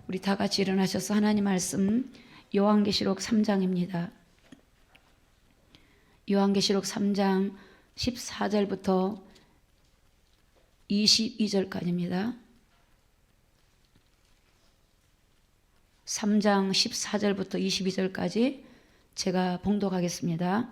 우리 다 같이 일어나셔서 하나님 말씀 요한계시록 3장입니다. 요한계시록 3장 14절부터 22절까지입니다. 3장 14절부터 22절까지 제가 봉독하겠습니다.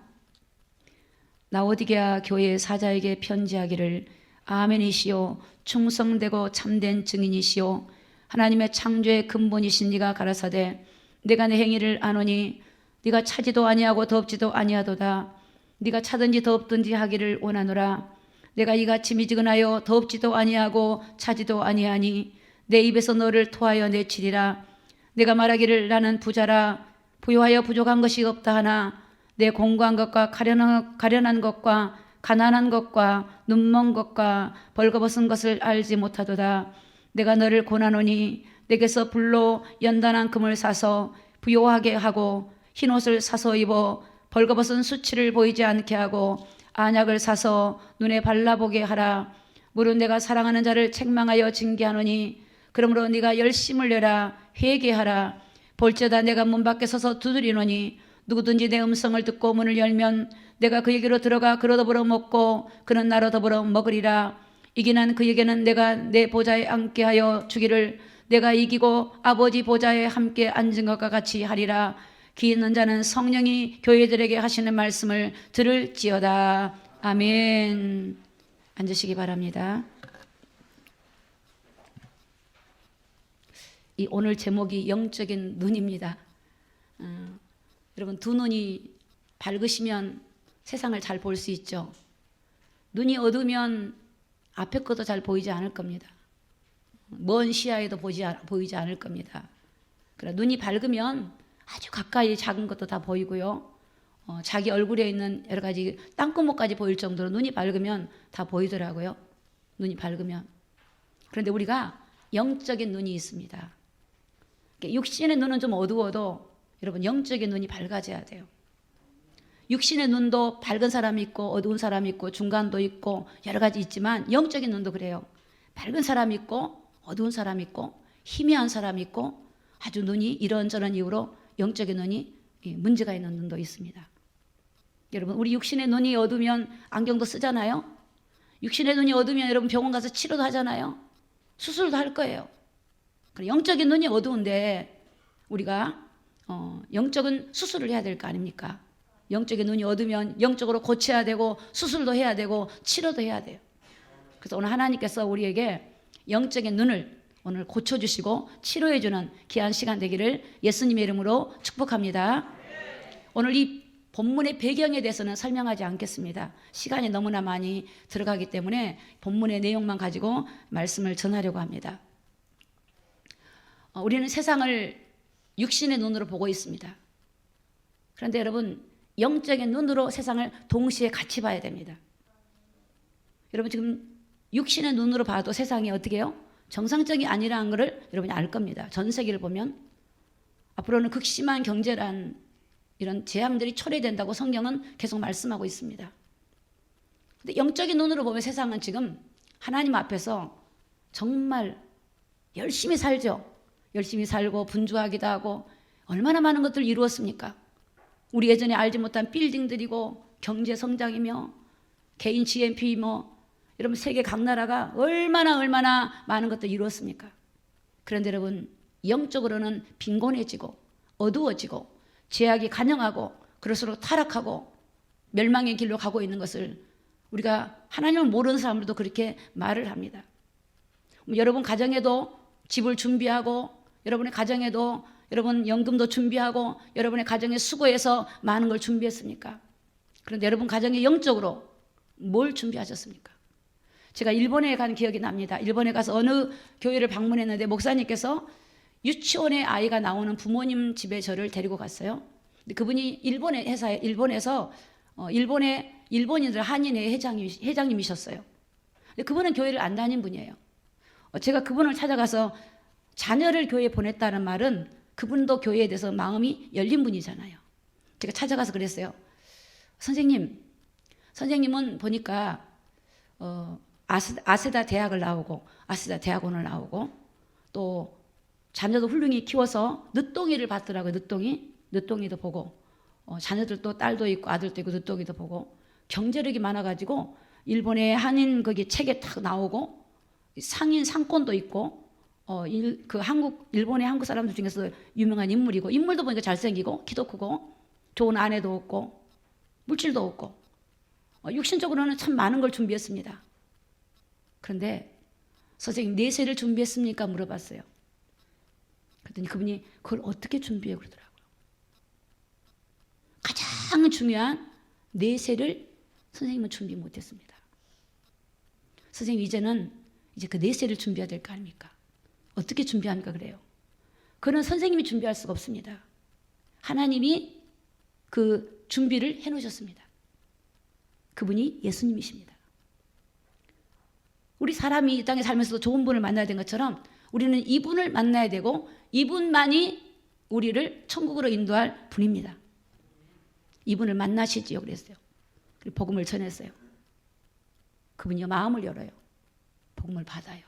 라오디게아 교회 사자에게 편지하기를 아멘이시오 충성되고 참된 증인이시오 하나님의 창조의 근본이신 네가 가라사대 내가 내 행위를 아노니 네가 차지도 아니하고 덥지도 아니하도다 네가 차든지 덥든지 하기를 원하노라 내가 이같이 미지근하여 덥지도 아니하고 차지도 아니하니 내 입에서 너를 토하여 내치리라 내가 말하기를 나는 부자라 부유하여 부족한 것이 없다 하나 내 공고한 것과 가련한 것과 가난한 것과 눈먼 것과 벌거벗은 것을 알지 못하도다 내가 너를 고나노니 내게서 불로 연단한 금을 사서 부요하게 하고 흰옷을 사서 입어 벌거벗은 수치를 보이지 않게 하고 안약을 사서 눈에 발라보게 하라 무릇 내가 사랑하는 자를 책망하여 징계하노니 그러므로 네가 열심을 내라 회개하라 볼지어다 내가 문 밖에 서서 두드리노니 누구든지 내 음성을 듣고 문을 열면 내가 그에게로 들어가 그로 더불어 먹고 그는 나로 더불어 먹으리라 이기는 그에게는 내가 내 보좌에 앉게 하여 주기를 내가 이기고 아버지 보좌에 함께 앉은 것과 같이 하리라 귀 있는 자는 성령이 교회들에게 하시는 말씀을 들을지어다 아멘. 앉으시기 바랍니다. 이 오늘 제목이 영적인 눈입니다. 여러분 두 눈이 밝으시면 세상을 잘 볼 수 있죠. 눈이 어두우면 앞에 것도 잘 보이지 않을 겁니다. 먼 시야에도 보이지 않을 겁니다. 그러나 눈이 밝으면 아주 가까이 작은 것도 다 보이고요. 자기 얼굴에 있는 여러 가지 땅구멍까지 보일 정도로 눈이 밝으면 다 보이더라고요. 눈이 밝으면. 그런데 우리가 영적인 눈이 있습니다. 육신의 눈은 좀 어두워도 여러분 영적인 눈이 밝아져야 돼요. 육신의 눈도 밝은 사람이 있고 어두운 사람이 있고 중간도 있고 여러 가지 있지만 영적인 눈도 그래요. 밝은 사람이 있고 어두운 사람이 있고 희미한 사람이 있고 아주 눈이 이런저런 이유로 영적인 눈이 문제가 있는 눈도 있습니다. 여러분 우리 육신의 눈이 어두우면 안경도 쓰잖아요. 육신의 눈이 어두우면 여러분 병원 가서 치료도 하잖아요. 수술도 할 거예요. 영적인 눈이 어두운데 우리가 영적인 수술을 해야 될 거 아닙니까? 영적인 눈이 어두우면 영적으로 고쳐야 되고 수술도 해야 되고 치료도 해야 돼요. 그래서 오늘 하나님께서 우리에게 영적인 눈을 오늘 고쳐주시고 치료해주는 귀한 시간 되기를 예수님의 이름으로 축복합니다. 오늘 이 본문의 배경에 대해서는 설명하지 않겠습니다. 시간이 너무나 많이 들어가기 때문에 본문의 내용만 가지고 말씀을 전하려고 합니다. 우리는 세상을 육신의 눈으로 보고 있습니다. 그런데 여러분 영적인 눈으로 세상을 동시에 같이 봐야 됩니다. 여러분 지금 육신의 눈으로 봐도 세상이 어떻게 해요? 정상적이 아니라는 것을 여러분이 알 겁니다. 전 세계를 보면 앞으로는 극심한 경제란 이런 재앙들이 초래된다고 성경은 계속 말씀하고 있습니다. 근데 영적인 눈으로 보면 세상은 지금 하나님 앞에서 정말 열심히 살죠. 열심히 살고 분주하기도 하고 얼마나 많은 것들을 이루었습니까? 우리 예전에 알지 못한 빌딩들이고 경제 성장이며 개인 GNP 여러분 세계 각 나라가 얼마나 많은 것들을 이루었습니까? 그런데 여러분 영적으로는 빈곤해지고 어두워지고 죄악이 간영하고 그럴수록 타락하고 멸망의 길로 가고 있는 것을 우리가 하나님을 모르는 사람들도 그렇게 말을 합니다. 여러분 가정에도 집을 준비하고 여러분의 가정에도 여러분 연금도 준비하고 여러분의 가정에 수고해서 많은 걸 준비했습니까? 그런데 여러분 가정에 영적으로 뭘 준비하셨습니까? 제가 일본에 간 기억이 납니다. 일본에 가서 어느 교회를 방문했는데 목사님께서 유치원에 아이가 나오는 부모님 집에 저를 데리고 갔어요. 근데 그분이 일본에서 일본의 일본인들 한인회 회장님이셨어요. 근데 그분은 교회를 안 다닌 분이에요. 제가 그분을 찾아가서 자녀를 교회에 보냈다는 말은 그분도 교회에 대해서 마음이 열린 분이잖아요. 제가 찾아가서 그랬어요. 선생님은 보니까 아세다 대학을 나오고 아세다 대학원을 나오고 또 자녀도 훌륭히 키워서 늦둥이를 봤더라고요. 늦둥이도 보고 자녀들도 딸도 있고 아들도 있고 늦둥이도 보고 경제력이 많아가지고 일본의 한인 거기 책에 탁 나오고 상인 상권도 있고 일본의 한국 사람들 중에서 유명한 인물이고 인물도 보니까 잘생기고 키도 크고 좋은 아내도 없고 물질도 없고 육신적으로는 참 많은 걸 준비했습니다. 그런데 선생님 내세를 준비했습니까? 물어봤어요. 그랬더니 그분이 그걸 어떻게 준비해 그러더라고요. 가장 중요한 내세를 선생님은 준비 못했습니다. 선생님 이제 그 내세를 준비해야 될 거 아닙니까? 어떻게 준비합니까? 그래요. 그건 선생님이 준비할 수가 없습니다. 하나님이 그 준비를 해놓으셨습니다. 그분이 예수님이십니다. 우리 사람이 이 땅에 살면서도 좋은 분을 만나야 되는 것처럼 우리는 이분을 만나야 되고 이분만이 우리를 천국으로 인도할 분입니다. 이분을 만나시지요 그랬어요. 그리고 복음을 전했어요. 그분이 마음을 열어요. 복음을 받아요.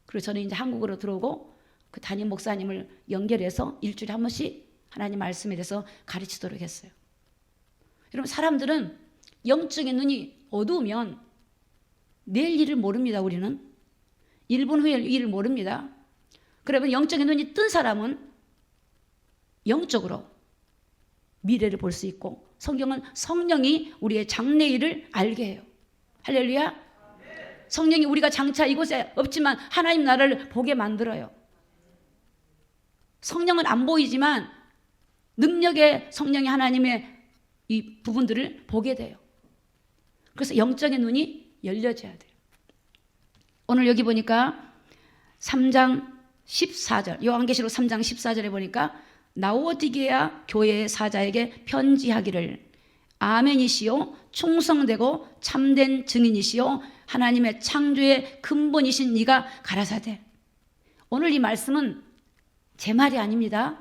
그리고 저는 이제 한국으로 들어오고 그 담임 목사님을 연결해서 일주일에 한 번씩 하나님 말씀에 대해서 가르치도록 했어요. 여러분 사람들은 영적인 눈이 어두우면 내일 일을 모릅니다. 우리는 1분 후에 일을 모릅니다. 그러면 영적인 눈이 뜬 사람은 영적으로 미래를 볼 수 있고 성경은 성령이 우리의 장래일을 알게 해요. 할렐루야. 성령이 우리가 장차 이곳에 없지만 하나님 나라를 보게 만들어요. 성령은 안 보이지만 능력의 성령이 하나님의 이 부분들을 보게 돼요. 그래서 영적인 눈이 열려져야 돼요. 오늘 여기 보니까 3장 14절 요한계시록 3장 14절에 보니까 라오디게아 교회의 사자에게 편지하기를 아멘이시요 충성되고 참된 증인이시요 하나님의 창조의 근본이신 네가 가라사대. 오늘 이 말씀은 제 말이 아닙니다.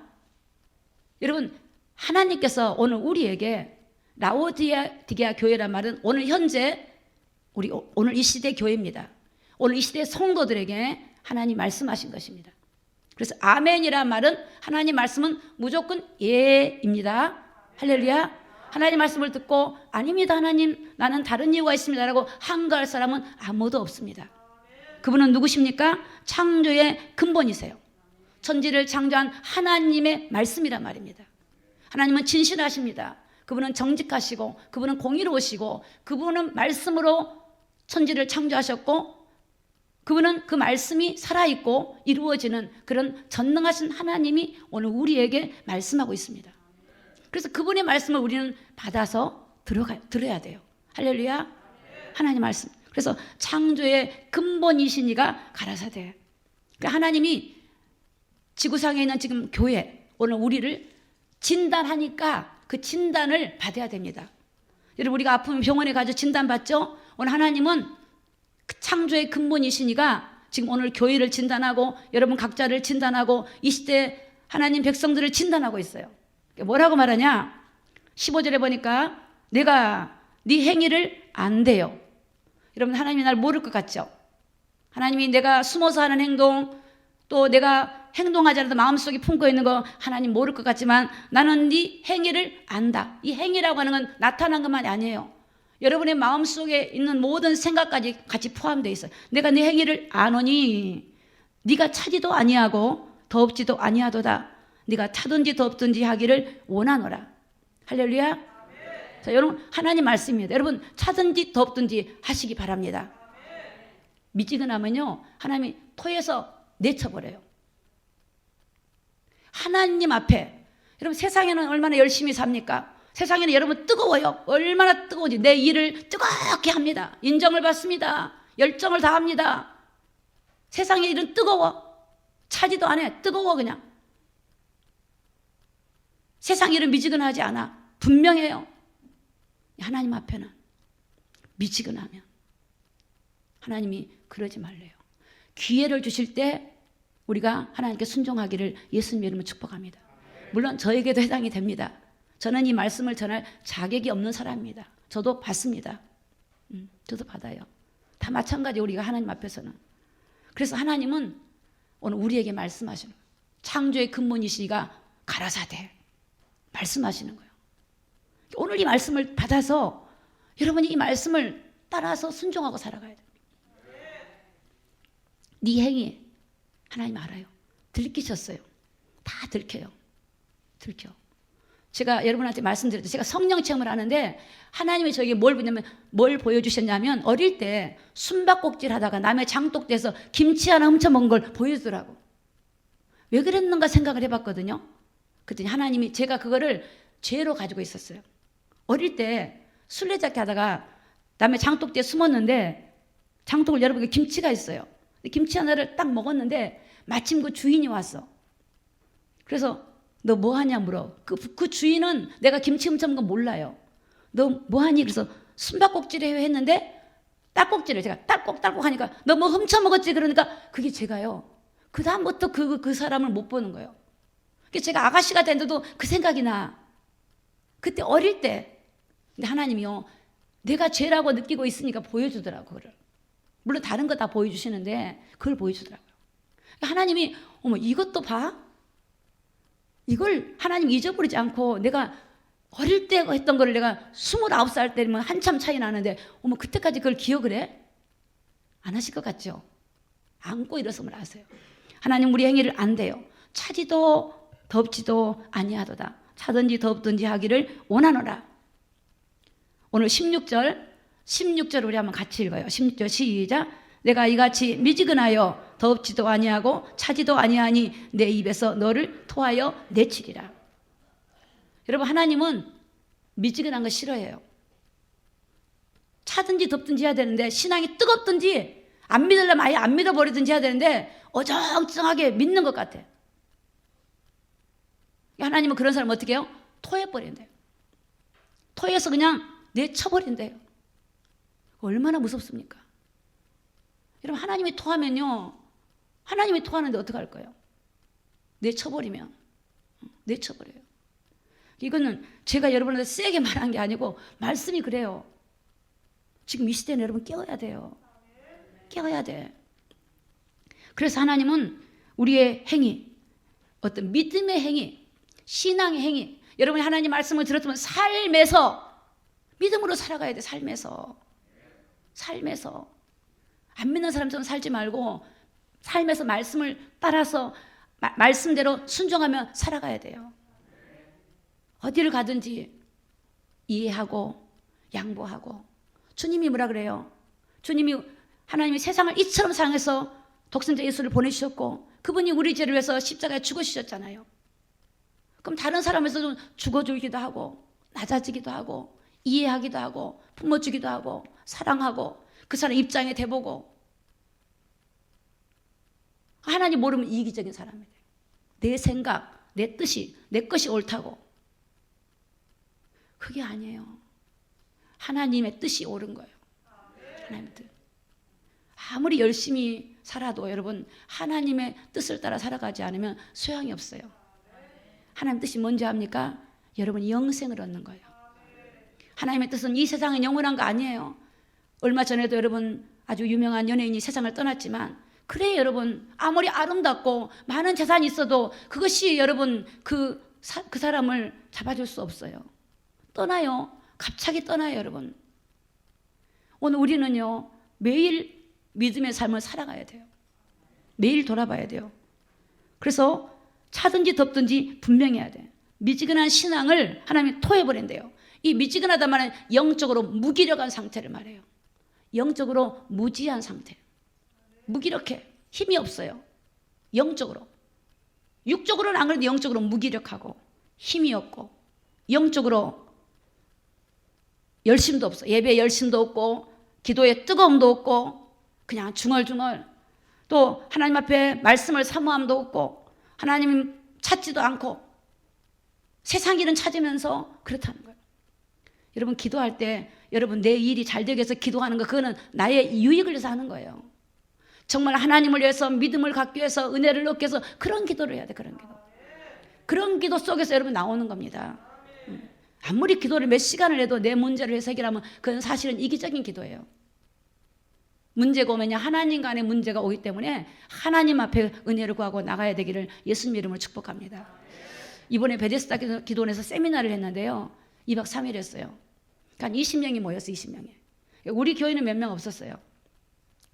여러분 하나님께서 오늘 우리에게 라오디게아 교회란 말은 오늘 현재 오늘 이 시대 교회입니다. 오늘 이 시대 성도들에게 하나님 말씀하신 것입니다. 그래서 아멘이란 말은 하나님 말씀은 무조건 예입니다. 할렐루야. 하나님 말씀을 듣고 아닙니다 하나님 나는 다른 이유가 있습니다라고 한가할 사람은 아무도 없습니다. 그분은 누구십니까? 창조의 근본이세요. 천지를 창조한 하나님의 말씀이란 말입니다. 하나님은 진실하십니다. 그분은 정직하시고 그분은 공의로우시고 그분은 말씀으로 천지를 창조하셨고 그분은 그 말씀이 살아있고 이루어지는 그런 전능하신 하나님이 오늘 우리에게 말씀하고 있습니다. 그래서 그분의 말씀을 우리는 받아서 들어야 돼요. 할렐루야. 하나님 말씀. 그래서 창조의 근본이신 이가 가라사대. 그러니까 하나님이 지구상에 있는 지금 교회 오늘 우리를 진단하니까 그 진단을 받아야 됩니다. 여러분 우리가 아프면 병원에 가서 진단받죠? 오늘 하나님은 그 창조의 근본이시니까 지금 오늘 교회를 진단하고 여러분 각자를 진단하고 이 시대 하나님 백성들을 진단하고 있어요. 뭐라고 말하냐? 15절에 보니까 내가 네 행위를 안 돼요. 여러분 하나님이 날 모를 것 같죠? 하나님이 내가 숨어서 하는 행동 또 내가 행동하지 않아도 마음속에 품고 있는 거 하나님 모를 것 같지만 나는 네 행위를 안다. 이 행위라고 하는 건 나타난 것만이 아니에요. 여러분의 마음속에 있는 모든 생각까지 같이 포함되어 있어요. 내가 네 행위를 아노니 네가 차지도 아니하고 더없지도 아니하도다. 네가 차든지 덥든지 하기를 원하노라. 할렐루야. 자, 여러분 하나님 말씀입니다. 여러분 차든지 덥든지 하시기 바랍니다. 미지근하면요 하나님이 토해서 내쳐버려요. 하나님 앞에 여러분 세상에는 얼마나 열심히 삽니까? 세상에는 여러분 뜨거워요. 얼마나 뜨거운지 내 일을 뜨겁게 합니다. 인정을 받습니다. 열정을 다합니다. 세상의 일은 뜨거워. 차지도 안 해. 뜨거워 그냥. 세상 일은 미지근하지 않아. 분명해요. 하나님 앞에는 미지근하면 하나님이 그러지 말래요. 기회를 주실 때 우리가 하나님께 순종하기를 예수님의 이름으로 축복합니다. 물론 저에게도 해당이 됩니다. 저는 이 말씀을 전할 자격이 없는 사람입니다. 저도 받습니다. 저도 받아요. 다 마찬가지 우리가 하나님 앞에서는. 그래서 하나님은 오늘 우리에게 말씀하시는 거예요. 창조의 근본이시니가 가라사대 말씀하시는 거예요. 오늘 이 말씀을 받아서 여러분이 이 말씀을 따라서 순종하고 살아가야 돼요. 네 행위 하나님 알아요. 들키셨어요. 다 들켜요. 들켜. 제가 여러분한테 말씀드렸죠. 제가 성령 체험을 하는데 하나님이 저에게 뭘 보여주셨냐면 어릴 때 숨바꼭질 하다가 남의 장독대에서 김치 하나 훔쳐먹은 걸 보여주더라고. 왜 그랬는가 생각을 해봤거든요. 그랬더니 하나님이 제가 그거를 죄로 가지고 있었어요. 어릴 때 술래잡기 하다가 남의 장독대에 숨었는데 장독을 열어보니까 김치가 있어요. 김치 하나를 딱 먹었는데 마침 그 주인이 왔어. 그래서 너 뭐하냐 물어. 그 주인은 내가 김치 훔쳐먹은 거 몰라요. 너 뭐하니? 그래서 숨바꼭질해요 했는데 딸꾹질을 제가 딸꾹딸꾹 하니까 너 뭐 훔쳐먹었지? 그러니까 그게 제가요. 그 다음부터 그 사람을 못 보는 거예요. 제가 아가씨가 됐는데도 그 생각이 나. 그때 어릴 때. 근데 하나님이요. 내가 죄라고 느끼고 있으니까 보여주더라고 그걸. 물론 다른 거 다 보여주시는데 그걸 보여주더라고요. 하나님이 어머 이것도 봐? 이걸 하나님 잊어버리지 않고 내가 어릴 때 했던 거를 내가 29살 때면 한참 차이 나는데 어머 그때까지 그걸 기억을 해? 안 하실 것 같죠? 안고 일어서면 아세요. 하나님 우리 행위를 안 돼요. 차지도 덥지도 아니하도다. 차든지 덥든지 하기를 원하노라. 오늘 16절 우리 한번 같이 읽어요. 16절 시작. 내가 이같이 미지근하여 덥지도 아니하고 차지도 아니하니 내 입에서 너를 토하여 내치리라. 여러분 하나님은 미지근한 거 싫어해요. 차든지 덥든지 해야 되는데 신앙이 뜨겁든지 안 믿으려면 아예 안 믿어버리든지 해야 되는데 어정쩡하게 믿는 것 같아. 하나님은 그런 사람 어떻게 해요? 토해버린대요. 토해서 그냥 내쳐버린대요. 얼마나 무섭습니까? 여러분 하나님이 토하면요. 하나님이 토하는데 어떡할 거예요? 내쳐버리면. 내쳐버려요. 이거는 제가 여러분한테 세게 말한 게 아니고 말씀이 그래요. 지금 이 시대는 여러분 깨어야 돼요. 깨어야 돼. 그래서 하나님은 우리의 행위, 어떤 믿음의 행위, 신앙의 행위, 여러분이 하나님 말씀을 들었으면 삶에서 믿음으로 살아가야 돼. 삶에서 안 믿는 사람처럼 살지 말고 삶에서 말씀을 따라서 말씀대로 순종하며 살아가야 돼요. 어디를 가든지 이해하고 양보하고. 주님이 뭐라 그래요? 하나님이 세상을 이처럼 사랑해서 독생자 예수를 보내주셨고 그분이 우리 죄를 위해서 십자가에 죽으셨잖아요. 그럼 다른 사람에서 좀 죽어주기도 하고 낮아지기도 하고 이해하기도 하고 품어주기도 하고 사랑하고 그 사람 입장에 대보고. 하나님 모르면 이기적인 사람이 돼요. 내 생각, 내 뜻이, 내 것이 옳다고. 그게 아니에요. 하나님의 뜻이 옳은 거예요. 하나님의 뜻. 아무리 열심히 살아도 여러분 하나님의 뜻을 따라 살아가지 않으면 소용이 없어요. 하나님의 뜻이 뭔지 압니까? 여러분이 영생을 얻는 거예요. 하나님의 뜻은 이 세상은 영원한 거 아니에요. 얼마 전에도 여러분 아주 유명한 연예인이 세상을 떠났지만 그래 여러분 아무리 아름답고 많은 재산이 있어도 그것이 여러분 그 사람을 잡아줄 수 없어요. 떠나요. 갑자기 떠나요 여러분. 오늘 우리는요 매일 믿음의 삶을 살아가야 돼요. 매일 돌아봐야 돼요. 그래서 차든지 덥든지 분명히 해야 돼. 미지근한 신앙을 하나님이 토해버린대요. 이 미지근하단 말은 영적으로 무기력한 상태를 말해요. 영적으로 무지한 상태. 무기력해. 힘이 없어요. 영적으로. 육적으로는 안 그래도 영적으로 무기력하고 힘이 없고 영적으로 열심도 없어. 예배에 열심도 없고 기도에 뜨거움도 없고 그냥 중얼중얼. 또 하나님 앞에 말씀을 사모함도 없고 하나님 찾지도 않고 세상 일은 찾으면서 그렇다는 거예요. 여러분 기도할 때 여러분 내 일이 잘 되기 위해서 기도하는 거 그거는 나의 유익을 위해서 하는 거예요. 정말 하나님을 위해서 믿음을 갖기 위해서 은혜를 얻기 위해서 그런 기도를 해야 돼. 그런 기도 속에서 여러분 나오는 겁니다. 아무리 기도를 몇 시간을 해도 내 문제를 해서 해결하면 그건 사실은 이기적인 기도예요. 문제가 오면요 하나님 간의 문제가 오기 때문에 하나님 앞에 은혜를 구하고 나가야 되기를 예수님 이름으로 축복합니다. 이번에 베데스다 기도원에서 세미나를 했는데요 2박 3일 했어요. 한 20명이 모였어요. 20명이. 우리 교회는 몇 명 없었어요.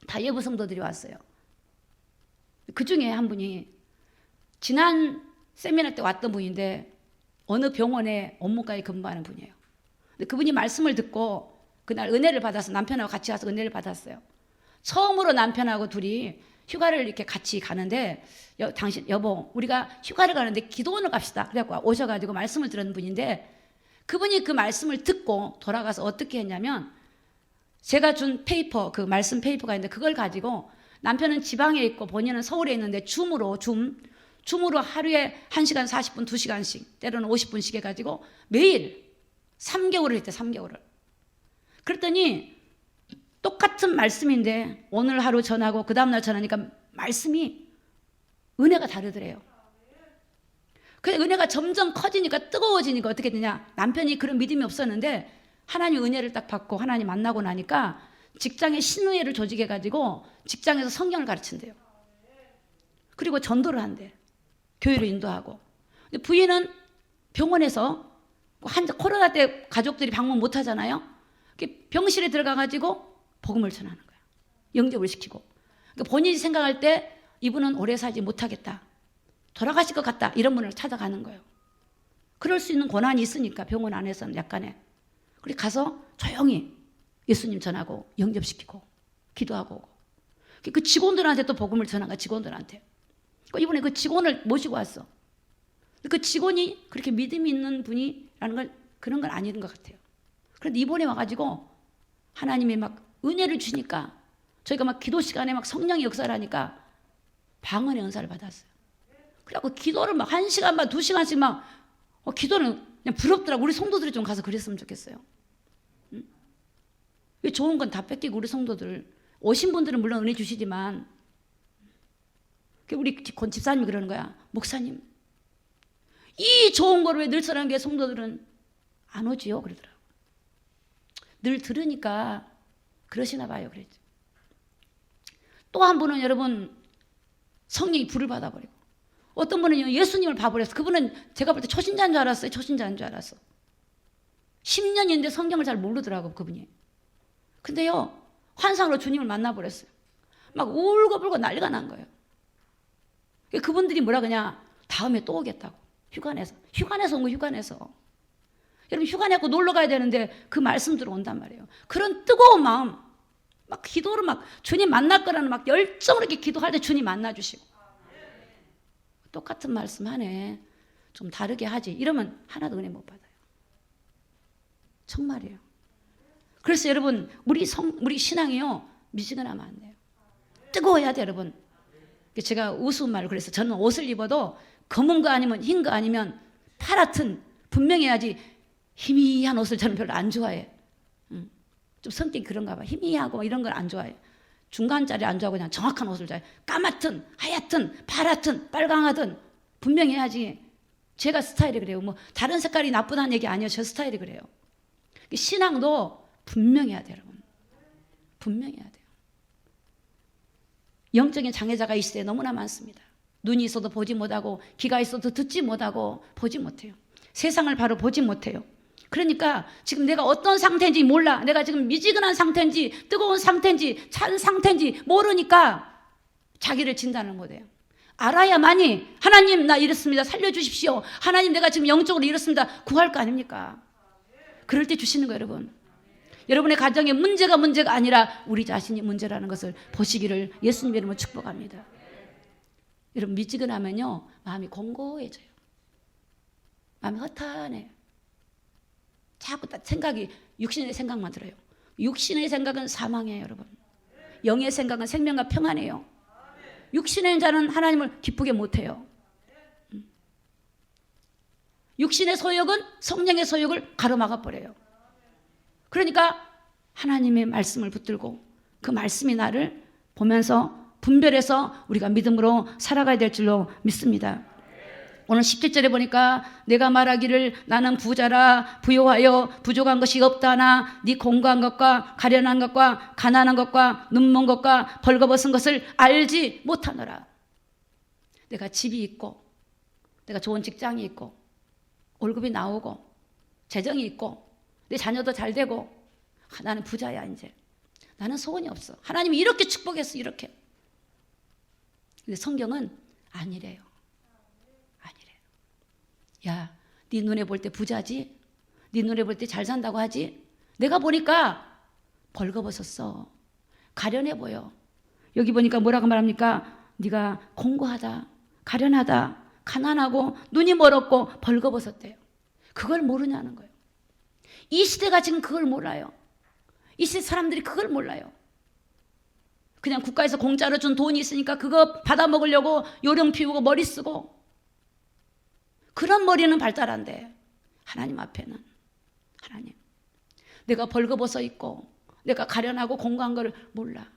다 예부 성도들이 왔어요. 그 중에 한 분이 지난 세미나 때 왔던 분인데 어느 병원에 업무과에 근무하는 분이에요. 근데 그분이 말씀을 듣고 그날 은혜를 받아서 남편하고 같이 가서 은혜를 받았어요. 처음으로 남편하고 둘이 휴가를 이렇게 같이 가는데 당신 여보 우리가 휴가를 가는데 기도원을 갑시다. 그래갖고 오셔가지고 말씀을 들은 분인데 그분이 그 말씀을 듣고 돌아가서 어떻게 했냐면 제가 준 페이퍼 그 말씀 페이퍼가 있는데 그걸 가지고 남편은 지방에 있고 본인은 서울에 있는데 줌으로 하루에 1시간 40분 2시간씩 때로는 50분씩 해가지고 매일 3개월을 했대. 3개월을. 그랬더니 똑같은 말씀인데 오늘 하루 전하고 그 다음날 전하니까 말씀이 은혜가 다르더래요. 그래서 은혜가 점점 커지니까 뜨거워지니까 어떻게 되냐. 남편이 그런 믿음이 없었는데 하나님 은혜를 딱 받고 하나님 만나고 나니까 직장에 신우회를 조직해가지고 직장에서 성경을 가르친대요. 그리고 전도를 한대. 교회로 인도하고. 근데 부인은 병원에서 코로나 때 가족들이 방문 못 하잖아요. 병실에 들어가가지고 복음을 전하는 거야. 영접을 시키고. 그러니까 본인이 생각할 때 이분은 오래 살지 못하겠다. 돌아가실 것 같다. 이런 분을 찾아가는 거예요. 그럴 수 있는 권한이 있으니까 병원 안에서는 약간의. 그리고 가서 조용히 예수님 전하고 영접시키고 기도하고 오고. 그 직원들한테 또 복음을 전한 거야. 직원들한테. 이번에 그 직원을 모시고 왔어. 그 직원이 그렇게 믿음이 있는 분이라는 걸 그런 건 아닌 것 같아요. 그런데 이번에 와가지고 하나님이 막 은혜를 주니까 저희가 막 기도 시간에 막 성령의 역사를 하니까 방언의 은사를 받았어요. 그래갖고 기도를 막 1시간 반 2시간씩 막 기도는 그냥 부럽더라고. 우리 성도들이 좀 가서 그랬으면 좋겠어요. 응? 왜 좋은 건 다 뺏기고 우리 성도들 오신 분들은 물론 은혜 주시지만 우리 권 집사님이 그러는 거야. 목사님 이 좋은 거를 왜 늘처럼 게 성도들은 안 오지요? 그러더라고. 늘 들으니까 그러시나 봐요. 그랬죠. 또 한 분은 여러분 성령이 불을 받아버리고 어떤 분은 예수님을 봐버렸어. 그분은 제가 볼 때 초신자인 줄 알았어요. 초신자인 줄 알았어. 10년인데 성경을 잘 모르더라고 그분이. 근데요 환상으로 주님을 만나버렸어요. 막 울고불고 난리가 난 거예요. 그분들이 뭐라 그러냐 다음에 또 오겠다고. 휴관에서 온 거 휴관에서. 여러분 휴가 내고 놀러 가야 되는데 그 말씀 들어온단 말이에요. 그런 뜨거운 마음 막 기도를 막 주님 만날 거라는 막 열정으로 이렇게 기도할 때 주님 만나주시고 똑같은 말씀 하네 좀 다르게 하지 이러면 하나도 은혜 못 받아요. 정말이에요. 그래서 여러분 우리 신앙이요 미지근하면 안 돼요. 뜨거워야 돼요. 여러분 제가 우스운 말을 그래서 저는 옷을 입어도 검은 거 아니면 흰 거 아니면 파랗든 분명해야지. 희미한 옷을 저는 별로 안 좋아해. 좀 성격이 그런가 봐. 희미하고 이런 걸 안 좋아해. 중간짜리 안 좋아하고 그냥 정확한 옷을 좋아해. 까맣든 하얗든 파랗든 빨강하든 분명해야지. 제가 스타일이 그래요. 뭐 다른 색깔이 나쁘다는 얘기 아니에요. 저 스타일이 그래요. 신앙도 분명해야 돼요. 여러분. 분명해야 돼요. 영적인 장애자가 이 시대에 너무나 많습니다. 눈이 있어도 보지 못하고 귀가 있어도 듣지 못하고 보지 못해요. 세상을 바로 보지 못해요. 그러니까 지금 내가 어떤 상태인지 몰라. 내가 지금 미지근한 상태인지 뜨거운 상태인지 찬 상태인지 모르니까 자기를 진단을 못해요. 알아야만이 하나님 나 이렇습니다. 살려주십시오. 하나님 내가 지금 영적으로 이렇습니다. 구할 거 아닙니까? 그럴 때 주시는 거예요. 여러분. 여러분의 가정의 문제가 아니라 우리 자신이 문제라는 것을 보시기를 예수님 이름으로 축복합니다. 여러분 미지근하면요 마음이 공고해져요. 마음이 허탄해요. 자꾸 생각이 육신의 생각만 들어요. 육신의 생각은 사망이에요. 여러분. 영의 생각은 생명과 평안이에요. 육신의 자는 하나님을 기쁘게 못해요. 육신의 소욕은 성령의 소욕을 가로막아버려요. 그러니까 하나님의 말씀을 붙들고 그 말씀이 나를 보면서 분별해서 우리가 믿음으로 살아가야 될 줄로 믿습니다. 오늘 17절에 보니까 내가 말하기를 나는 부자라 부요하여 부족한 것이 없다나 네 공고한 것과 가련한 것과 가난한 것과 눈먼 것과 벌거벗은 것을 알지 못하노라. 내가 집이 있고 내가 좋은 직장이 있고 월급이 나오고 재정이 있고 내 자녀도 잘 되고 나는 부자야. 이제 나는 소원이 없어. 하나님이 이렇게 축복했어. 이렇게. 근데 성경은 아니래요. 야, 네 눈에 볼 때 부자지? 네 눈에 볼 때 잘 산다고 하지? 내가 보니까 벌거벗었어. 가련해 보여. 여기 보니까 뭐라고 말합니까? 네가 공고하다, 가련하다, 가난하고 눈이 멀었고 벌거벗었대요. 그걸 모르냐는 거예요. 이 시대가 지금 그걸 몰라요. 이 시대 사람들이 그걸 몰라요. 그냥 국가에서 공짜로 준 돈이 있으니까 그거 받아 먹으려고 요령 피우고 머리 쓰고, 그런 머리는 발달한데 하나님 앞에는, 하나님, 내가 벌거벗어 있고 내가 가련하고 공고한 걸 몰라.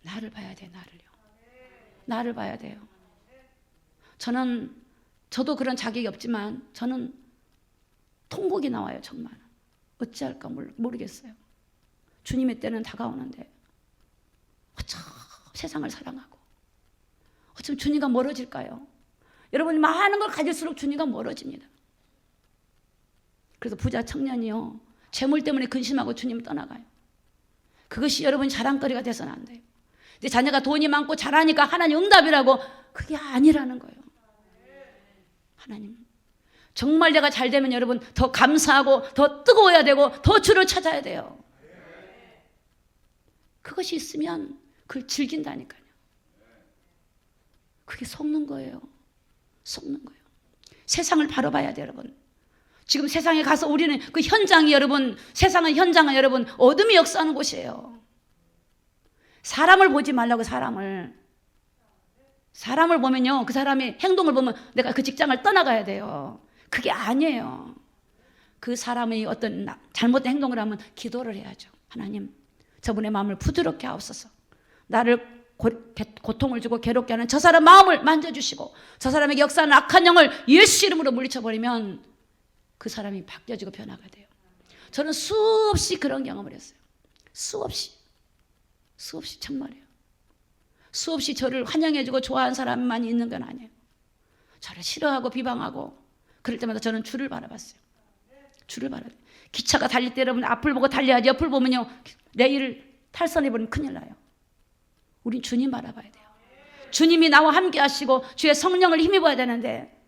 나를 봐야 돼. 나를 봐야 돼요. 저도 그런 자격이 없지만 저는 통곡이 나와요. 정말 어찌할까 모르겠어요. 주님의 때는 다가오는데 어쩜 세상을 사랑하고 어쩜 주님과 멀어질까요? 여러분, 많은 걸 가질수록 주님과 멀어집니다. 그래서 부자 청년이요, 재물 때문에 근심하고 주님 떠나가요. 그것이 여러분 자랑거리가 돼서는 안 돼요. 이제 자녀가 돈이 많고 잘하니까 하나님 응답이라고, 그게 아니라는 거예요. 하나님, 정말 내가 잘 되면 여러분 더 감사하고 더 뜨거워야 되고 더 주를 찾아야 돼요. 그것이 있으면 그걸 즐긴다니까요. 그게 속는 거예요. 속는 거예요. 세상을 바로 봐야 돼요, 여러분. 지금 세상에 가서 우리는 그 현장이, 여러분, 세상은 현장은 여러분 어둠이 역사하는 곳이에요. 사람을 보지 말라고. 사람을 보면요, 그 사람의 행동을 보면 내가 그 직장을 떠나가야 돼요. 그게 아니에요. 그 사람의 어떤 잘못된 행동을 하면 기도를 해야죠. 하나님, 저분의 마음을 부드럽게 하옵소서. 나를 고통을 주고 괴롭게 하는 저 사람 마음을 만져주시고, 저 사람에게 역사하는 악한 영을 예수 이름으로 물리쳐버리면 그 사람이 바뀌어지고 변화가 돼요. 저는 수없이 그런 경험을 했어요. 수없이 정말이에요. 수없이 저를 환영해주고 좋아하는 사람만 있는 건 아니에요. 저를 싫어하고 비방하고 그럴 때마다 저는 주를 바라봤어요. 주를 바라봐요. 기차가 달릴 때 여러분 앞을 보고 달려야지, 옆을 보면요 레일을 탈선해버리면 큰일 나요. 우린 주님 바라봐야 돼요. 주님이 나와 함께 하시고 주의 성령을 힘입어야 되는데,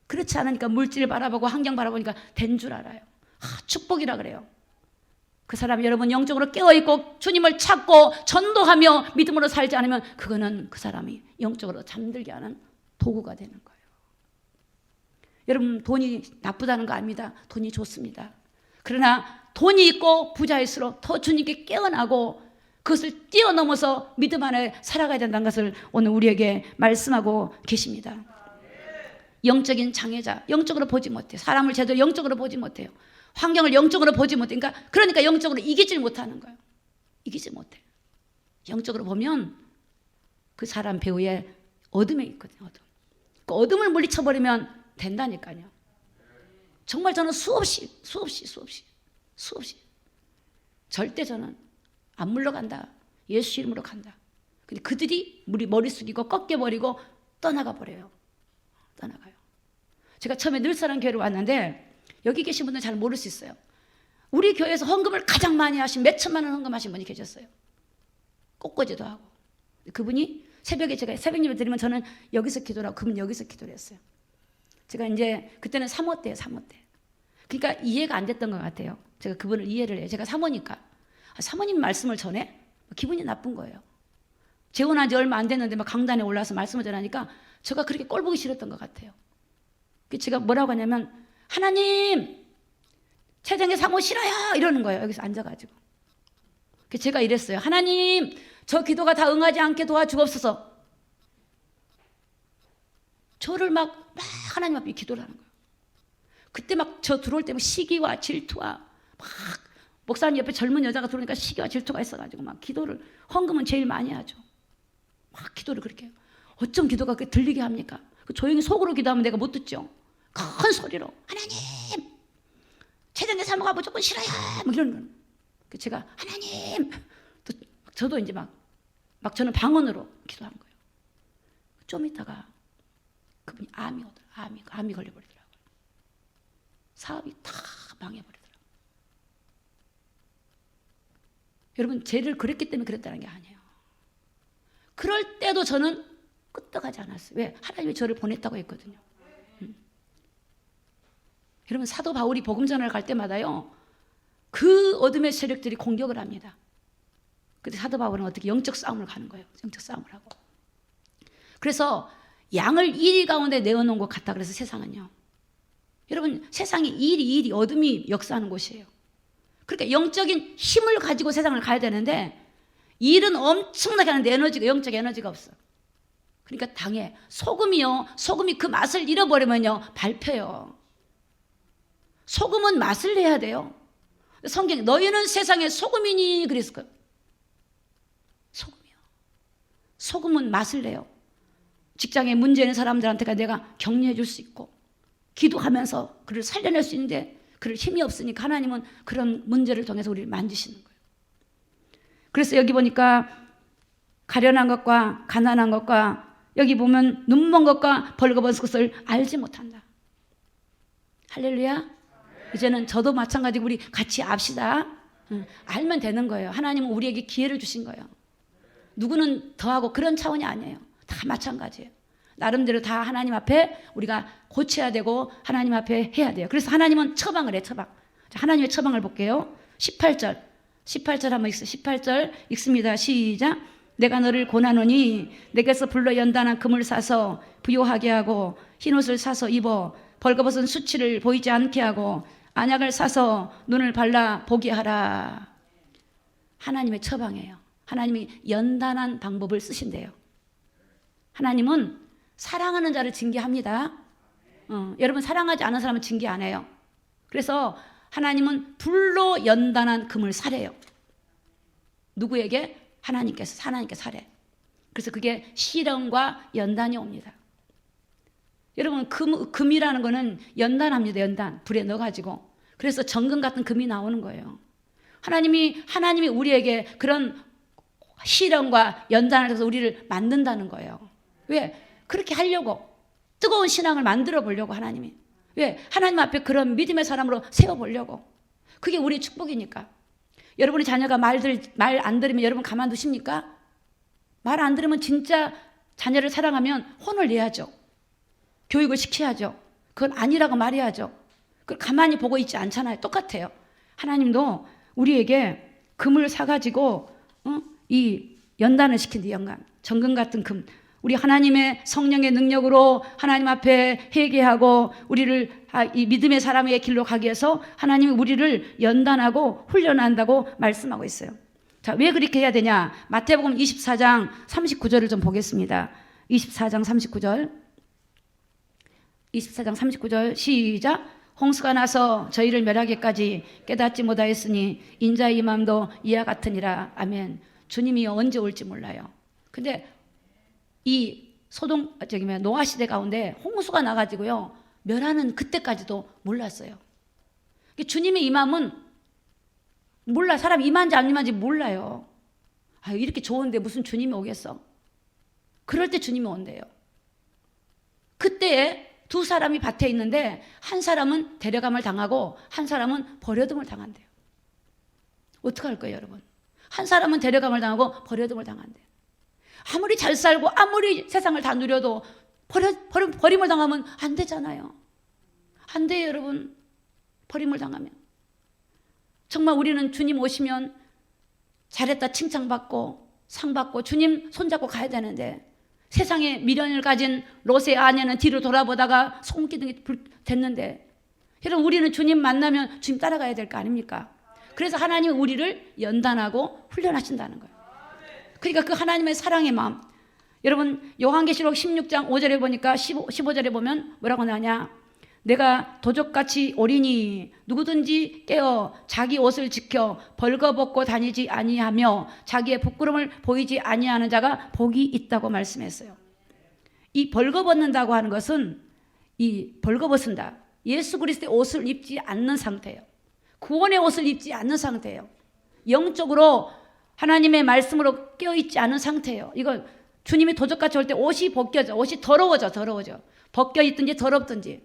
그렇지 않으니까 물질을 바라보고 환경 바라보니까 된 줄 알아요. 축복이라 그래요. 그 사람이 여러분 영적으로 깨어있고 주님을 찾고 전도하며 믿음으로 살지 않으면 그거는 그 사람이 영적으로 잠들게 하는 도구가 되는 거예요. 여러분, 돈이 나쁘다는 거 아닙니다. 돈이 좋습니다. 그러나 돈이 있고 부자일수록 더 주님께 깨어나고 그것을 뛰어넘어서 믿음 안에 살아가야 된다는 것을 오늘 우리에게 말씀하고 계십니다. 영적인 장애자, 영적으로 보지 못해요. 사람을 제대로 영적으로 보지 못해요. 환경을 영적으로 보지 못해요. 그러니까 영적으로 이기질 못하는 거예요. 이기질 못해요. 영적으로 보면 그 사람 배후에 어둠이 있거든요. 그 어둠을 물리쳐버리면 된다니까요. 정말 저는 수없이 절대 저는 안 물러간다. 예수 이름으로 간다. 근데 그들이 머리 숙이고 꺾여버리고 떠나가 버려요. 떠나가요. 제가 처음에 늘사랑 교회로 왔는데 여기 계신 분들은 잘 모를 수 있어요. 우리 교회에서 헌금을 가장 많이 하신, 몇 천만 원 헌금하신 분이 계셨어요. 꽃꽂이도 하고. 그분이 새벽에, 제가 새벽 예배 드리면 저는 여기서 기도를 하고 그분 여기서 기도를 했어요. 제가 이제 그때는 사모 때예요. 사모 때. 그러니까 이해가 안 됐던 것 같아요. 제가 그분을 이해를 해요. 제가 사모니까. 사모님 말씀을 전해? 기분이 나쁜 거예요. 재혼한 지 얼마 안 됐는데 막 강단에 올라와서 말씀을 전하니까 제가 그렇게 꼴 보기 싫었던 것 같아요. 제가 뭐라고 하냐면, 하나님, 최정의 사모 싫어요! 이러는 거예요. 여기서 앉아가지고. 제가 이랬어요. 하나님, 저 기도가 다 응하지 않게 도와주옵소서. 저를 막 하나님 앞에 기도를 하는 거예요. 그때 막 저 들어올 때 막 시기와 질투와 막 목사님 옆에 젊은 여자가 들어오니까 시기와 질투가 있어가지고 막 기도를, 헌금은 제일 많이 하죠. 막 기도를 그렇게 해요. 어쩜 기도가 그렇게 들리게 합니까? 조용히 속으로 기도하면 내가 못 듣죠. 큰 소리로 하나님 췌장에 사모가 무조건 싫어요 뭐 이런 거는. 제가 하나님 저도 이제 막 저는 방언으로 기도한 거예요. 좀 있다가 그분이 암이 걸려버리더라고요. 사업이 다 망해버리더라고요. 여러분 죄를 그랬기 때문에 그랬다는 게 아니에요. 그럴 때도 저는 끄떡하지 않았어요. 왜? 하나님이 저를 보냈다고 했거든요. 여러분 사도 바울이 복음 전하러 갈 때마다요 그 어둠의 세력들이 공격을 합니다. 근데 사도 바울은 어떻게 영적 싸움을 가는 거예요. 영적 싸움을 하고. 그래서 양을 이리 가운데 내어놓은 것 같다 그래서 세상은요. 여러분 세상이 이리 어둠이 역사하는 곳이에요. 그러니까 영적인 힘을 가지고 세상을 가야 되는데 일은 엄청나게 하는데 에너지가 영적 에너지가 없어. 그러니까 당해. 소금이 그 맛을 잃어버리면요 밟혀요. 소금은 맛을 내야 돼요. 성경에 너희는 세상의 소금이니 그랬을 거예요. 소금이요. 소금은 맛을 내요. 직장에 문제 있는 사람들한테 내가 격려해 줄 수 있고 기도하면서 그를 살려낼 수 있는데 그럴 힘이 없으니까 하나님은 그런 문제를 통해서 우리를 만지시는 거예요. 그래서 여기 보니까 가련한 것과 가난한 것과 여기 보면 눈먼 것과 벌거벗은 것을 알지 못한다. 할렐루야. 이제는 저도 마찬가지고 우리 같이 압시다. 알면 되는 거예요. 하나님은 우리에게 기회를 주신 거예요. 누구는 더하고 그런 차원이 아니에요. 다 마찬가지예요. 나름대로 다 하나님 앞에 우리가 고쳐야 되고 하나님 앞에 해야 돼요. 그래서 하나님은 처방을 해. 처방. 자, 하나님의 처방을 볼게요. 18절 한번 읽어요. 18절 읽습니다. 시작. 내가 너를 권하노니 내게서 불러 연단한 금을 사서 부요하게 하고 흰옷을 사서 입어 벌거벗은 수치를 보이지 않게 하고 안약을 사서 눈을 발라 보게 하라. 하나님의 처방이에요. 하나님이 연단한 방법을 쓰신대요. 하나님은 사랑하는 자를 징계합니다. 여러분 사랑하지 않은 사람은 징계 안 해요. 그래서 하나님은 불로 연단한 금을 사래요. 누구에게? 하나님께서 사래. 그래서 그게 시련과 연단이 옵니다. 여러분 금이라는 거는 연단합니다. 연단 불에 넣어가지고. 그래서 정금 같은 금이 나오는 거예요. 하나님이 우리에게 그런 시련과 연단을 해서 우리를 만든다는 거예요. 왜? 그렇게 하려고 뜨거운 신앙을 만들어 보려고 하나님이. 왜? 하나님 앞에 그런 믿음의 사람으로 세워보려고. 그게 우리의 축복이니까. 여러분의 자녀가 말 안 들으면 여러분 가만두십니까? 말 안 들으면 진짜 자녀를 사랑하면 혼을 내야죠. 교육을 시켜야죠. 그건 아니라고 말해야죠. 그걸 가만히 보고 있지 않잖아요. 똑같아요. 하나님도 우리에게 금을 사가지고 이 연단을 시킨다. 연간 정금 같은 금. 우리 하나님의 성령의 능력으로 하나님 앞에 회개하고 우리를 이 믿음의 사람의 길로 가기 위해서 하나님이 우리를 연단하고 훈련한다고 말씀하고 있어요. 자, 왜 그렇게 해야 되냐? 마태복음 24장 39절을 좀 보겠습니다. 24장 39절 시작. 홍수가 나서 저희를 멸하기까지 깨닫지 못하였으니 인자의 임함도 이와 같으니라. 아멘. 주님이 언제 올지 몰라요. 근데 이 노아 시대 가운데 홍수가 나가지고요 멸하는 그때까지도 몰랐어요. 주님의 임함은 몰라. 사람이 임한지 안 임한지 몰라요. 이렇게 좋은데 무슨 주님이 오겠어? 그럴 때 주님이 온대요. 그때에 두 사람이 밭에 있는데 한 사람은 데려감을 당하고 한 사람은 버려둠을 당한대요. 어떡할 거예요, 여러분? 한 사람은 데려감을 당하고 버려둠을 당한대요. 아무리 잘 살고 아무리 세상을 다 누려도 버림을 당하면 안 되잖아요. 안 돼요, 여러분. 버림을 당하면. 정말 우리는 주님 오시면 잘했다 칭찬받고 상받고 주님 손잡고 가야 되는데 세상에 미련을 가진 롯의 아내는 뒤로 돌아보다가 손기둥이 됐는데 여러분 우리는 주님 만나면 주님 따라가야 될 거 아닙니까? 그래서 하나님은 우리를 연단하고 훈련하신다는 거예요. 그러니까 그 하나님의 사랑의 마음. 여러분 요한계시록 16장 5절에 보니까 15절에 보면 뭐라고 나오냐? 내가 도적같이 오리니 누구든지 깨어 자기 옷을 지켜 벌거벗고 다니지 아니하며 자기의 부끄러움을 보이지 아니하는 자가 복이 있다고 말씀했어요. 이 벌거벗는다고 하는 것은 이 벌거벗은다. 예수 그리스도의 옷을 입지 않는 상태예요. 구원의 옷을 입지 않는 상태예요. 영적으로 하나님의 말씀으로 깨어있지 않은 상태예요. 이건 주님이 도적같이 올 때 옷이 벗겨져. 옷이 더러워져. 벗겨있든지 더럽든지.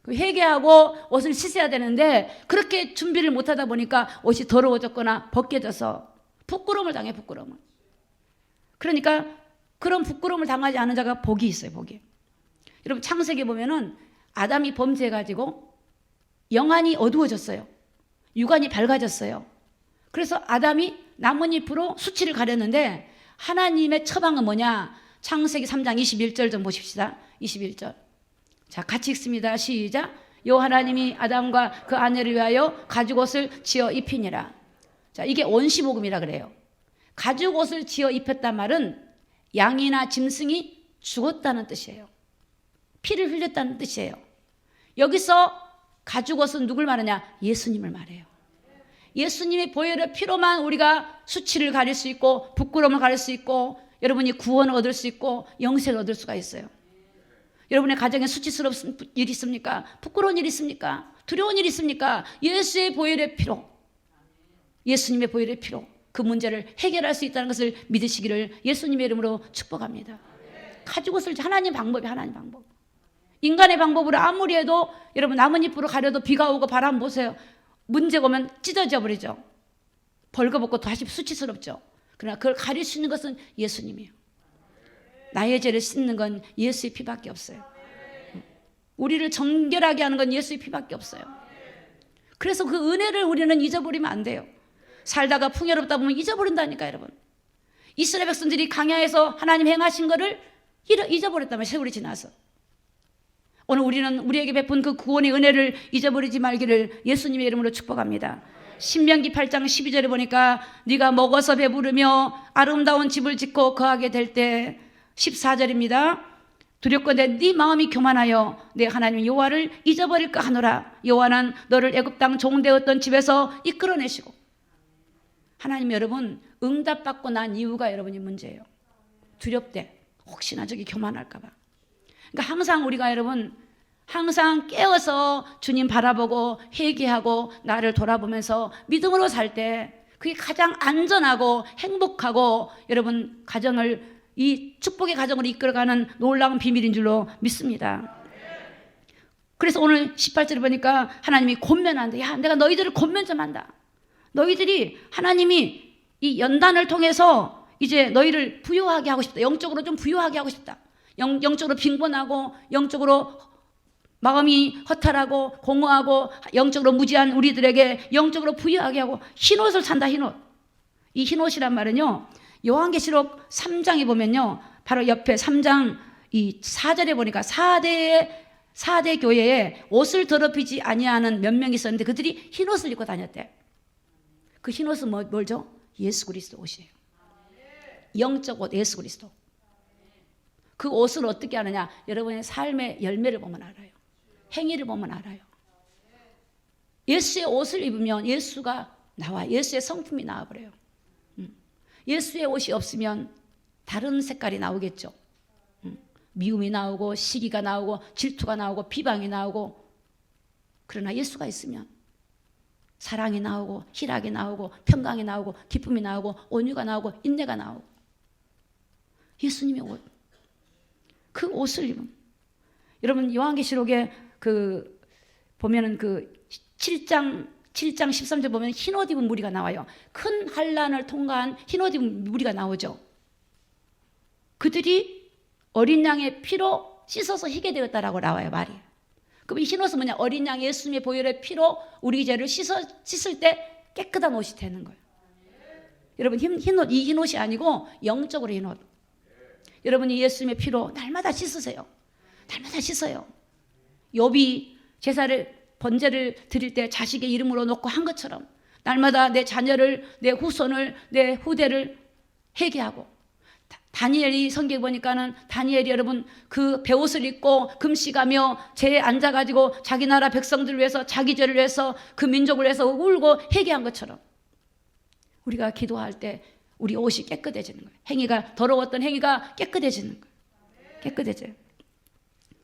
회개하고 옷을 씻어야 되는데 그렇게 준비를 못하다 보니까 옷이 더러워졌거나 벗겨져서 부끄러움을 당해. 부끄러움을. 그러니까 그런 부끄러움을 당하지 않은 자가 복이 있어요. 복이. 여러분 창세기 보면은 아담이 범죄해가지고 영안이 어두워졌어요. 육안이 밝아졌어요. 그래서 아담이 나뭇잎으로 수치를 가렸는데 하나님의 처방은 뭐냐? 창세기 3장 21절 좀 보십시다. 21절. 자, 같이 읽습니다. 시작. 여 하나님이 아담과 그 아내를 위하여 가죽옷을 지어 입히니라. 자, 이게 원시복음이라 그래요. 가죽옷을 지어 입혔단 말은 양이나 짐승이 죽었다는 뜻이에요. 피를 흘렸다는 뜻이에요. 여기서 가죽옷은 누굴 말하냐? 예수님을 말해요. 예수님의 보혈의 피로만 우리가 수치를 가릴 수 있고 부끄러움을 가릴 수 있고 여러분이 구원을 얻을 수 있고 영생을 얻을 수가 있어요. 여러분의 가정에 수치스러운 일이 있습니까? 부끄러운 일이 있습니까? 두려운 일이 있습니까? 예수의 보혈의 피로, 예수님의 보혈의 피로 그 문제를 해결할 수 있다는 것을 믿으시기를 예수님의 이름으로 축복합니다. 가죽옷을 하나님 방법이 하나님 방법. 인간의 방법으로 아무리 해도 여러분 나뭇잎으로 가려도 비가 오고 바람 보세요. 문제가 오면 찢어져 버리죠. 벌거벗고 다시 수치스럽죠. 그러나 그걸 가릴 수 있는 것은 예수님이에요. 나의 죄를 씻는 건 예수의 피밖에 없어요. 우리를 정결하게 하는 건 예수의 피밖에 없어요. 그래서 그 은혜를 우리는 잊어버리면 안 돼요. 살다가 풍요롭다 보면 잊어버린다니까 여러분. 이스라엘 백성들이 광야에서 하나님 행하신 거를 잊어버렸다면 세월이 지나서. 오늘 우리는 우리에게 베푼 그 구원의 은혜를 잊어버리지 말기를 예수님의 이름으로 축복합니다. 신명기 8장 12절에 보니까 네가 먹어서 배부르며 아름다운 집을 짓고 거하게 될 때 14절입니다. 두렵건대 네 마음이 교만하여 내 하나님 여호와를 잊어버릴까 하노라. 여호와는 너를 애굽 땅 종되었던 집에서 이끌어내시고. 하나님 여러분 응답받고 난 이유가 여러분이 문제예요. 두렵대. 혹시나 저기 교만할까 봐. 그러니까 항상 우리가 여러분 항상 깨어서 주님 바라보고 회개하고 나를 돌아보면서 믿음으로 살 때 그게 가장 안전하고 행복하고 여러분 가정을 이 축복의 가정으로 이끌어가는 놀라운 비밀인 줄로 믿습니다. 그래서 오늘 18절에 보니까 하나님이 권면한다. 야, 내가 너희들을 권면 좀 한다. 너희들이 하나님이 이 연단을 통해서 이제 너희를 부유하게 하고 싶다. 영적으로 좀 부유하게 하고 싶다. 영적으로 빈곤하고 영적으로 마음이 허탈하고 공허하고 영적으로 무지한 우리들에게 영적으로 부유하게 하고 흰옷을 산다. 흰옷. 이 흰옷이란 말은요. 요한계시록 3장에 보면요. 바로 옆에 3장 이 4절에 보니까 4대 교회에 옷을 더럽히지 아니하는 몇 명이 있었는데 그들이 흰옷을 입고 다녔대. 그 흰옷은 뭘죠? 예수 그리스도 옷이에요. 영적 옷 예수 그리스도. 그 옷을 어떻게 하느냐? 여러분의 삶의 열매를 보면 알아요. 행위를 보면 알아요. 예수의 옷을 입으면 예수가 나와. 예수의 성품이 나와버려요. 예수의 옷이 없으면 다른 색깔이 나오겠죠. 미움이 나오고 시기가 나오고 질투가 나오고 비방이 나오고. 그러나 예수가 있으면 사랑이 나오고 희락이 나오고 평강이 나오고 기쁨이 나오고 온유가 나오고 인내가 나오고. 예수님의 옷. 그 옷을 입음. 여러분 요한계시록에 그 보면은 그 7장 13절 보면 흰옷 입은 무리가 나와요. 큰 환난을 통과한 흰옷 입은 무리가 나오죠. 그들이 어린 양의 피로 씻어서 희게 되었다라고 나와요, 말이. 그럼 이 흰옷은 뭐냐? 어린 양 예수님의 보혈의 피로 우리 죄를 씻을 때 깨끗한 옷이 되는 거예요. 여러분 흰옷, 이 흰옷이 아니고 영적으로 흰옷. 여러분이 예수님의 피로 날마다 씻으세요. 날마다 씻어요. 욥이 제사를 번제를 드릴 때 자식의 이름으로 놓고 한 것처럼 날마다 내 자녀를 내 후손을 내 후대를 회개하고. 다니엘이 성경에 보니까는 다니엘이 여러분 그 베옷을 입고 금식하며 제에 앉아가지고 자기 나라 백성들을 위해서 자기 죄를 위해서 그 민족을 위해서 울고 회개한 것처럼 우리가 기도할 때 우리 옷이 깨끗해지는 거예요. 행위가 더러웠던 행위가 깨끗해지는 거예요. 깨끗해져요.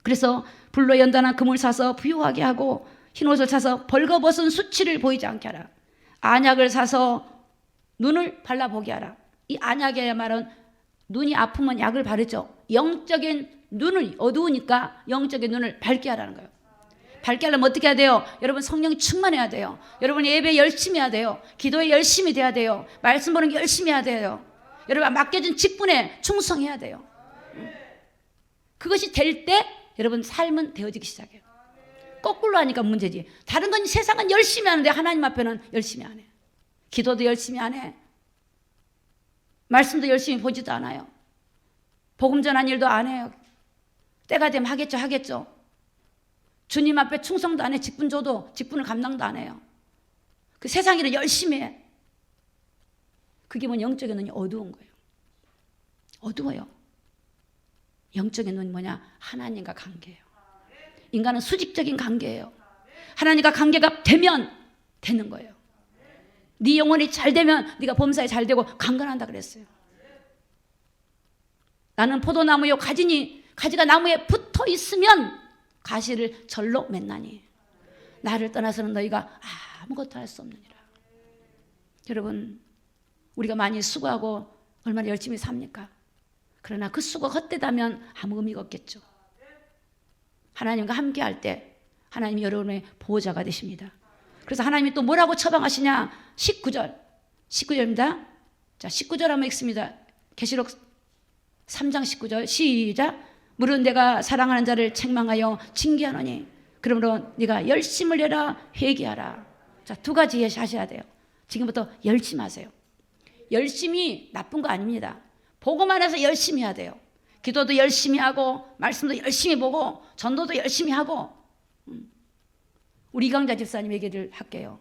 그래서 불로 연단한 금을 사서 부유하게 하고 흰옷을 사서 벌거벗은 수치를 보이지 않게 하라. 안약을 사서 눈을 발라보게 하라. 이 안약의 말은 눈이 아프면 약을 바르죠. 영적인 눈을 어두우니까 영적인 눈을 밝게 하라는 거예요. 밝게 하려면 어떻게 해야 돼요? 여러분 성령 충만해야 돼요. 여러분 예배 열심히 해야 돼요. 기도에 열심히 돼야 돼요. 말씀 보는 게 열심히 해야 돼요. 여러분 맡겨진 직분에 충성해야 돼요. 그것이 될 때 여러분 삶은 되어지기 시작해요. 거꾸로 하니까 문제지. 다른 건 세상은 열심히 하는데 하나님 앞에는 열심히 안 해. 기도도 열심히 안 해. 말씀도 열심히 보지도 않아요. 복음 전한 일도 안 해요. 때가 되면 하겠죠. 주님 앞에 충성도 안 해. 직분 줘도 직분을 감당도 안 해요. 그 세상 일을 열심히 해. 그게 뭐냐? 영적인 눈이 어두운 거예요. 어두워요. 영적인 눈이 뭐냐? 하나님과 관계예요. 인간은 수직적인 관계예요. 하나님과 관계가 되면 되는 거예요. 네 영혼이 잘 되면 네가 범사에 잘 되고 강건한다 그랬어요. 나는 포도나무요 가지가 나무에 붙어 있으면 가시를 절로 맺나니 나를 떠나서는 너희가 아무것도 할 수 없느니라. 여러분 우리가 많이 수고하고 얼마나 열심히 삽니까? 그러나 그 수고가 헛되다면 아무 의미가 없겠죠. 하나님과 함께 할 때 하나님이 여러분의 보호자가 되십니다. 그래서 하나님이 또 뭐라고 처방하시냐? 19절입니다. 자, 19절 한번 읽습니다. 계시록 3장 19절 시작. 물은 내가 사랑하는 자를 책망하여 징계하노니 그러므로 네가 열심을 내라 회개하라. 자, 두 가지 하셔야 돼요. 지금부터 열심히 하세요. 열심히 나쁜 거 아닙니다. 보고만 해서 열심히 해야 돼요. 기도도 열심히 하고 말씀도 열심히 보고 전도도 열심히 하고. 우리 이강자 집사님 얘기를 할게요.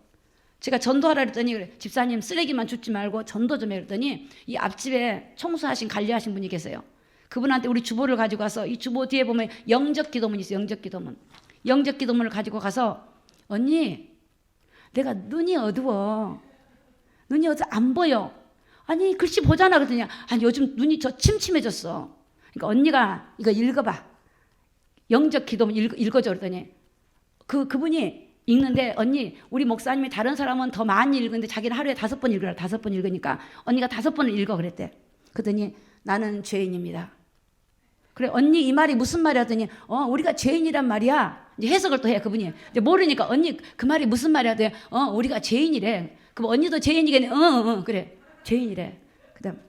제가 전도하라 그랬더니 집사님 쓰레기만 줍지 말고 전도 좀 해 그랬더니 이 앞집에 청소하신 관리하신 분이 계세요. 그분한테 우리 주보를 가지고 가서 이 주보 뒤에 보면 영적 기도문이 있어요. 영적 기도문. 영적 기도문을 가지고 가서 언니 내가 눈이 어두워 안 보여. 아니 글씨 보잖아 그랬더니 아니 요즘 눈이 저 침침해졌어. 그러니까 언니가 이거 읽어봐. 영적 기도문 읽어줘 그랬더니 그분이 읽는데 언니 우리 목사님이 다른 사람은 더 많이 읽는데 자기는 하루에 5번 읽으라. 5번 읽으니까 언니가 5번을 읽어 그랬대. 그랬더니 나는 죄인입니다. 그래 언니 이 말이 무슨 말이야 하더니 우리가 죄인이란 말이야. 이제 해석을 또 해 그분이. 근데 모르니까 언니 그 말이 무슨 말이야 하더니 우리가 죄인이래. 그럼 언니도 죄인이겠네. 그래 죄인이래. 그다음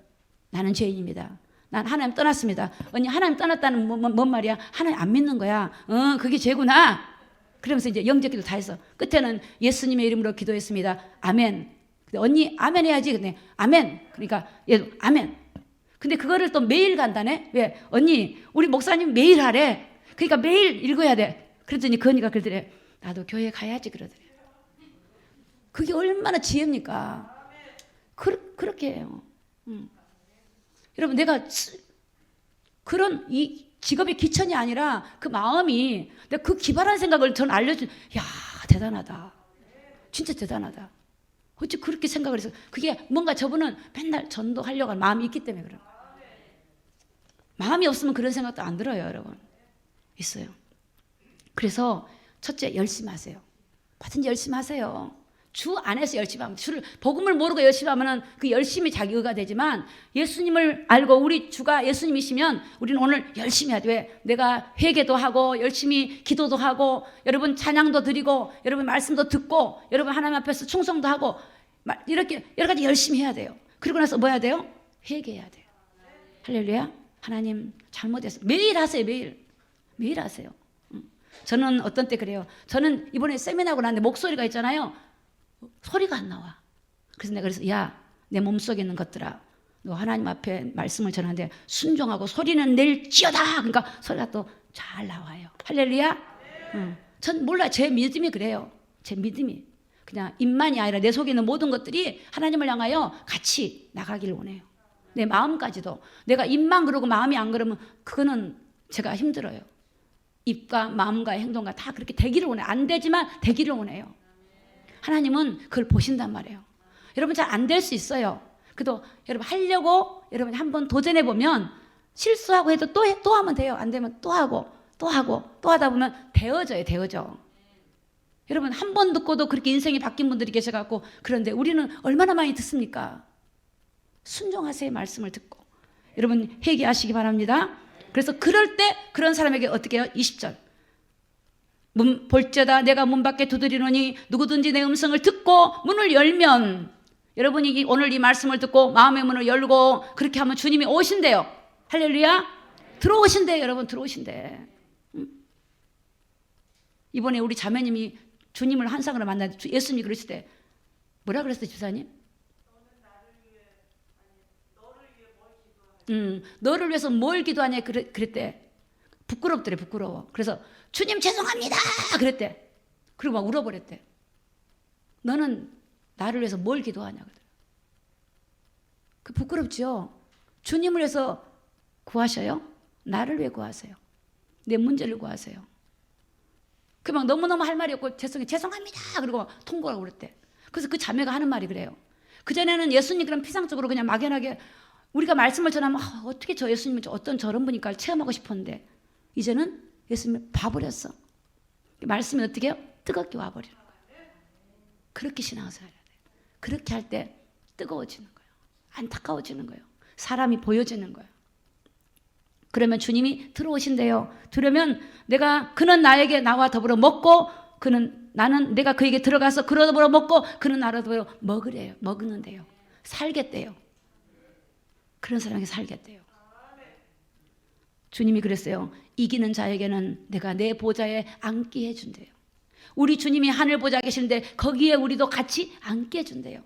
나는 죄인입니다. 난 하나님 떠났습니다. 언니 하나님 떠났다는 뭔 말이야? 하나님 안 믿는 거야. 그게 죄구나. 그러면서 이제 영적 기도 다 했어. 끝에는 예수님의 이름으로 기도했습니다. 아멘. 근데 언니 아멘 해야지. 근데 아멘. 그러니까 얘도 아멘. 근데 그거를 또 매일 간다네. 왜? 언니 우리 목사님 매일 하래. 그러니까 매일 읽어야 돼. 그랬더니 그 언니가 그러더래. 나도 교회 가야지 그러더래. 그게 얼마나 지혜입니까? 그렇게 해요. 여러분 내가 그런 이 직업의 기천이 아니라 그 마음이 내가 그 기발한 생각을 전 알려준 야 대단하다. 진짜 대단하다. 어찌 그렇게 생각을 해서 그게 뭔가 저분은 맨날 전도하려고 하는 마음이 있기 때문에 그래요. 마음이 없으면 그런 생각도 안 들어요 여러분. 있어요. 그래서 첫째 열심히 하세요. 뭐든지 열심히 하세요. 주 안에서 열심히 하면 복음을 모르고 열심히 하면은 그 열심히 자기 의가 되지만 예수님을 알고 우리 주가 예수님이시면 우리는 오늘 열심히 해야 돼. 왜? 내가 회개도 하고 열심히 기도도 하고 여러분 찬양도 드리고 여러분 말씀도 듣고 여러분 하나님 앞에서 충성도 하고 이렇게 여러 가지 열심히 해야 돼요. 그리고 나서 뭐 해야 돼요? 회개해야 돼요. 할렐루야. 하나님 잘못했어요. 매일 하세요. 매일 하세요. 저는 어떤 때 그래요. 저는 이번에 세미나하고 나는데 목소리가 있잖아요. 소리가 안 나와. 그래서 내가 야, 내 몸속에 있는 것들아, 너 하나님 앞에 말씀을 전하는데 순종하고 소리는 낼지어다. 그러니까 소리가 또 잘 나와요. 할렐루야. 전 몰라. 제 믿음이 그래요. 제 믿음이 그냥 입만이 아니라 내 속에 있는 모든 것들이 하나님을 향하여 같이 나가기를 원해요. 내 마음까지도. 내가 입만 그러고 마음이 안 그러면 그거는 제가 힘들어요. 입과 마음과 행동과 다 그렇게 되기를 원해요. 안 되지만 되기를 원해요. 하나님은 그걸 보신단 말이에요. 여러분 잘 안 될 수 있어요. 그래도 여러분 하려고 여러분 한번 도전해 보면 실수하고 해도 또 하면 돼요. 안 되면 또 하고 또 하고 또 하다 보면 되어져. 여러분 한 번 듣고도 그렇게 인생이 바뀐 분들이 계셔갖고 그런데 우리는 얼마나 많이 듣습니까? 순종하세요. 말씀을 듣고 여러분 회개하시기 바랍니다. 그래서 그럴 때 그런 사람에게 어떻게 해요? 20절 볼지어다 내가 문 밖에 두드리노니 누구든지 내 음성을 듣고 문을 열면 여러분이 오늘 이 말씀을 듣고 마음의 문을 열고 그렇게 하면 주님이 오신대요. 할렐루야. 들어오신대요. 여러분 들어오신대. 이번에 우리 자매님이 주님을 환상으로 만났는데 예수님이 그러실 때 뭐라 그랬어요 집사님? 너를 위해서 뭘 기도하냐 그랬대. 부끄럽더래. 부끄러워. 그래서 주님 죄송합니다 그랬대. 그리고 막 울어버렸대. 너는 나를 위해서 뭘 기도하냐 그래. 그 부끄럽죠. 주님을 위해서 구하셔요? 나를 위해 구하세요. 내 문제를 구하세요. 그 막 너무너무 할 말이 없고 죄송합니다 그리고 통보라고 그랬대. 그래서 그 자매가 하는 말이 그래요. 그전에는 예수님 그런 피상적으로 그냥 막연하게 우리가 말씀을 전하면 어떻게 저 예수님은 어떤 저런 분일까 체험하고 싶었는데 이제는 예수님을 봐버렸어. 말씀이 어떻게 해요? 뜨겁게 와버리는 거예요. 그렇게 신앙생활 해야 돼요. 그렇게 할 때 뜨거워지는 거예요. 안타까워지는 거예요. 사람이 보여지는 거예요. 그러면 주님이 들어오신대요. 들으면 그는 나에게 나와 더불어 먹고 나는 내가 그에게 들어가서 그로 더불어 먹고 그는 나와 더불어 먹는데요. 살겠대요. 그런 사람에게 살겠대요. 주님이 그랬어요. 이기는 자에게는 내가 내 보좌에 앉게 해준대요. 우리 주님이 하늘 보좌에 계시는데 거기에 우리도 같이 앉게 해준대요.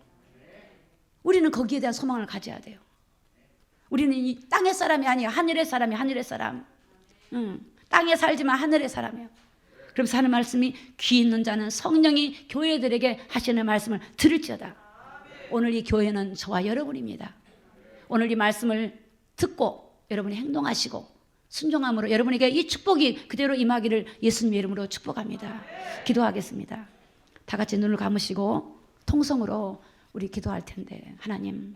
우리는 거기에 대한 소망을 가져야 돼요. 우리는 이 땅의 사람이 아니에요. 하늘의 사람. 땅에 살지만 하늘의 사람이에요. 그러면서 하는 말씀이 귀 있는 자는 성령이 교회들에게 하시는 말씀을 들을지어다. 오늘 이 교회는 저와 여러분입니다. 오늘 이 말씀을 듣고 여러분이 행동하시고 순종함으로 여러분에게 이 축복이 그대로 임하기를 예수님의 이름으로 축복합니다. 기도하겠습니다. 다 같이 눈을 감으시고 통성으로 우리 기도할 텐데 하나님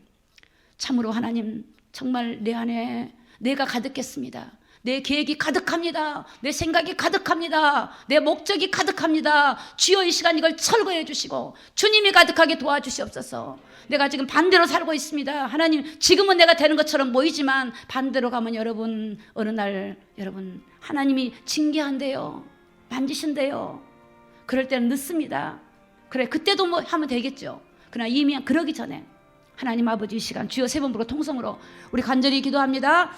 참으로 하나님 정말 내 안에 내가 가득했습니다. 내 계획이 가득합니다. 내 생각이 가득합니다. 내 목적이 가득합니다. 주여 이 시간 이걸 철거해 주시고 주님이 가득하게 도와주시옵소서. 내가 지금 반대로 살고 있습니다. 하나님 지금은 내가 되는 것처럼 보이지만 반대로 가면 여러분 어느 날 여러분 하나님이 징계한대요. 만지신대요. 그럴 때는 늦습니다. 그래 그때도 뭐 하면 되겠죠. 그러나 이미 그러기 전에 하나님 아버지 이 시간 주여 세 번 부르고 통성으로 우리 간절히 기도합니다.